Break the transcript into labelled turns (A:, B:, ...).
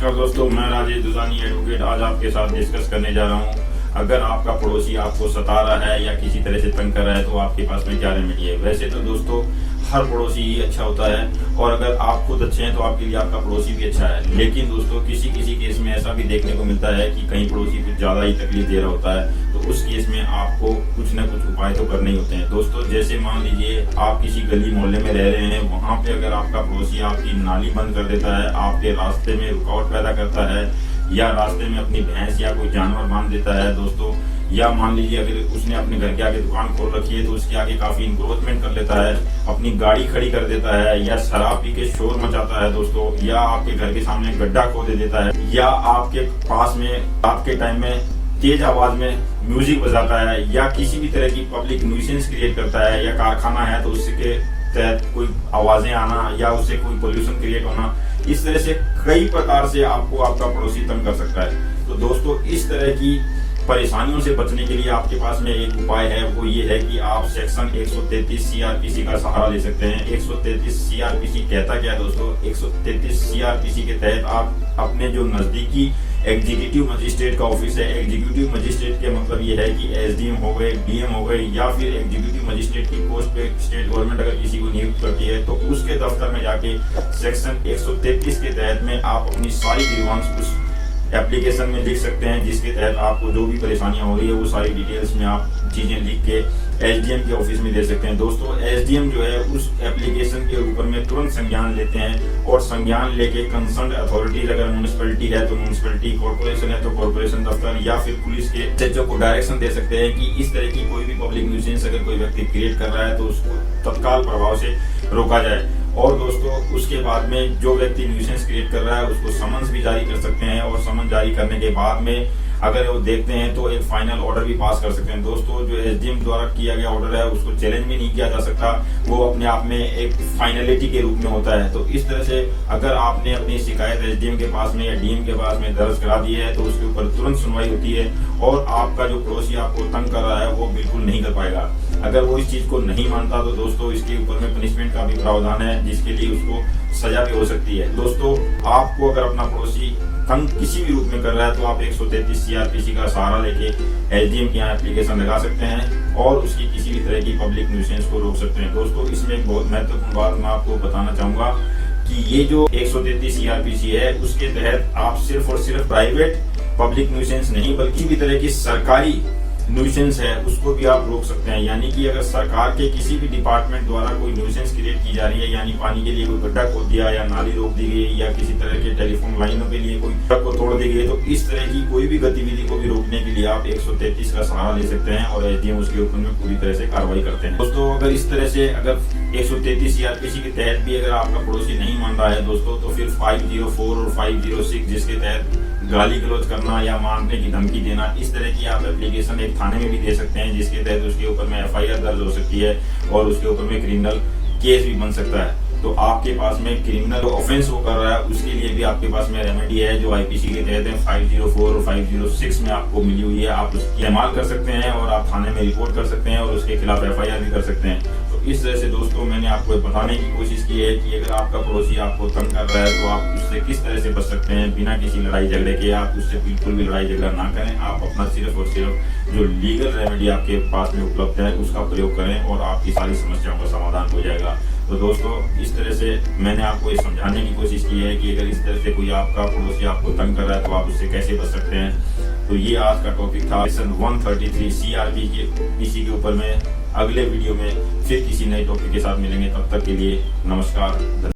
A: नमस्कार दोस्तों, मैं राजेश दुजानी एडवोकेट आज आपके साथ डिस्कस करने जा रहा हूं। अगर आपका पड़ोसी आपको सता रहा है या किसी तरह से तंग कर रहा है तो आपके पास में क्या रेमेडी है। वैसे तो दोस्तों हर पड़ोसी ही अच्छा होता है और अगर आप खुद अच्छे हैं तो आपके लिए आपका पड़ोसी भी अच्छा है। लेकिन दोस्तों किसी किसी केस में ऐसा भी देखने को मिलता है कि कहीं पड़ोसी कुछ ज्यादा ही तकलीफ दे रहा होता है, तो उस केस में आपको कुछ न कुछ उपाय तो करने ही होते हैं। दोस्तों जैसे मान लीजिए आप किसी गली मोहल्ले में रह रहे हैं, वहां पे अगर आपका पड़ोसी आपकी नाली बंद कर देता है, आपके रास्ते में रुकावट पैदा करता है या रास्ते में अपनी भैंस या कोई जानवर बांध देता है दोस्तों, या मान लीजिए अगर उसने अपने घर के आगे दुकान खोल रखी है तो उसके आगे काफी इंक्रोचमेंट कर लेता है, अपनी गाड़ी खड़ी कर देता है, या शराब पी के शोर मचाता है दोस्तों, या आपके घर के सामने गड्ढा खोद देता है, या आपके पास में रात के टाइम में तेज आवाज में म्यूजिक बजाता है, या किसी भी तरह की पब्लिक न्यूसेंस क्रिएट करता है, या कारखाना है तो उसके तहत कोई आवाजें आना या उससे कोई पोल्यूशन क्रिएट होना, इस तरह से कई प्रकार से आपको आपका पड़ोसी तंग कर सकता है। तो दोस्तों इस तरह की परेशानियों से बचने के लिए आपके पास में एक उपाय है, वो ये है कि आप सेक्शन 133 सीआरपीसी का सहारा ले सकते हैं। 133 सीआरपीसी कहता क्या है दोस्तों? 133 सीआरपीसी के तहत आप अपने जो नजदीकी एग्जीक्यूटिव मजिस्ट्रेट का ऑफिस है, एग्जीक्यूटिव मजिस्ट्रेट के मतलब ये है कि एसडीएम हो गए, डीएम हो गए, या फिर एग्जीक्यूटिव मजिस्ट्रेट की पोस्ट पे स्टेट गवर्नमेंट अगर किसी को नियुक्त करती है तो उसके दफ्तर में जाके सेक्शन 133 के तहत में आप अपनी सारी ग्रीवांस उस एप्लीकेशन में लिख सकते हैं, जिसके तहत आपको जो भी परेशानियां हो रही है वो सारी डिटेल्स में आप चीजें लिख के एसडीएम के ऑफिस में दे सकते हैं। दोस्तों एसडीएम जो है उस एप्लीकेशन के ऊपर में तुरंत संज्ञान लेते हैं और संज्ञान लेके कंसर्न अथॉरिटी, अगर म्यूनिसिपैलिटी है तो म्यूनिसिपैलिटी, कॉर्पोरेशन है तो कॉर्पोरेशन दफ्तर या फिर पुलिस के एसएचओ को डायरेक्शन दे सकते हैं कि इस तरह की कोई भी पब्लिक न्यूसेंस अगर कोई व्यक्ति क्रिएट कर रहा है तो उसको तत्काल प्रभाव से रोका जाए। और दोस्तों उसके बाद में जो व्यक्ति न्यूसेंस क्रिएट कर रहा है उसको समन्स भी जारी कर सकते हैं, और समन जारी करने के बाद में अगर वो देखते हैं तो एक फाइनल ऑर्डर भी पास कर सकते हैं। दोस्तों जो एसडीएम द्वारा किया गया ऑर्डर है उसको चैलेंज भी नहीं किया जा सकता, वो अपने आप में एक फाइनलिटी के रूप में होता है। तो इस तरह से अगर आपने अपनी शिकायत एसडीएम के पास में या डीएम के पास में दर्ज करा दी है तो उसके ऊपर तुरंत सुनवाई होती है और आपका जो पड़ोसी आपको तंग कर रहा है वो बिल्कुल नहीं कर पाएगा। अगर वो इस चीज को नहीं मानता तो दोस्तों इसके ऊपर में पनिशमेंट का भी प्रावधान है, जिसके लिए उसको सजा भी हो सकती है। दोस्तों आपको अगर अपना पड़ोसी तंग किसी भी रूप में कर रहा है तो आप 133 सीआरपीसी का सहारा लेके एसडीएम के यहाँ एप्लीकेशन लगा सकते हैं और उसकी किसी भी तरह की पब्लिक न्यूसेंस को रोक सकते हैं। दोस्तों इसमें एक बहुत महत्वपूर्ण बात मैं आपको बताना चाहूंगा कि ये जो 133 सीआरपीसी है उसके तहत आप सिर्फ और सिर्फ प्राइवेट पब्लिक न्यूसेंस नहीं बल्कि भी तरह की सरकारी न्यूसेंस है उसको भी आप रोक सकते हैं। यानी कि अगर सरकार के किसी भी डिपार्टमेंट द्वारा कोई न्यूसेंस क्रिएट की जा रही है, यानी पानी के लिए कोई गड्ढा खोद दिया या नाली रोक दी गई या किसी तरह के टेलीफोन लाइनों के लिए कोई ट्रक को तोड़ दी गई, तो इस तरह की कोई भी गतिविधि को भी रोकने के लिए आप 133 का सहारा ले सकते हैं और एसडीएम उसके ऊपर में पूरी तरह से कार्रवाई करते हैं। दोस्तों अगर इस तरह से अगर 133 सीआरपीसी के तहत भी अगर आपका पड़ोसी नहीं मान रहा है दोस्तों, तो फिर 504 और 506 जिसके तहत गाली गलौज करना या मारने की धमकी देना, इस तरह की आप एप्लीकेशन एक थाने में भी दे सकते हैं, जिसके तहत उसके ऊपर में एफआईआर दर्ज हो सकती है और उसके ऊपर में क्रिमिनल केस भी बन सकता है। तो आपके पास में क्रिमिनल ऑफेंस वो कर रहा है उसके लिए भी आपके पास में रेमेडी है जो आईपीसी के तहत है 504 और 506 में आपको मिली हुई है। आप उसकी इस्तेमाल कर सकते हैं और आप थाने में रिपोर्ट कर सकते हैं और उसके खिलाफ एफआईआर भी कर सकते हैं। तो इस तरह से दोस्तों मैंने आपको बताने की कोशिश की है कि अगर आपका पड़ोसी आपको तंग कर रहा है तो आप उससे किस तरह से बच सकते हैं बिना किसी लड़ाई झगड़े के। आप उससे बिल्कुल भी लड़ाई झगड़ा ना करें, आप अपना सिर्फ और सिर्फ जो लीगल रेमेडी आपके पास में उपलब्ध है उसका प्रयोग करें और आपकी सारी समस्याओं का समाधान हो जाएगा। तो दोस्तों इस तरह से मैंने आपको ये समझाने की कोशिश की है कि अगर इस तरह से कोई आपका पड़ोसी आपको तंग कर रहा है तो आप उससे कैसे बच सकते हैं। तो ये आज का टॉपिक था सेक्शन 133 सीआरपीसी के ऊपर में। अगले वीडियो में फिर किसी नए टॉपिक के साथ मिलेंगे, तब तक के लिए नमस्कार।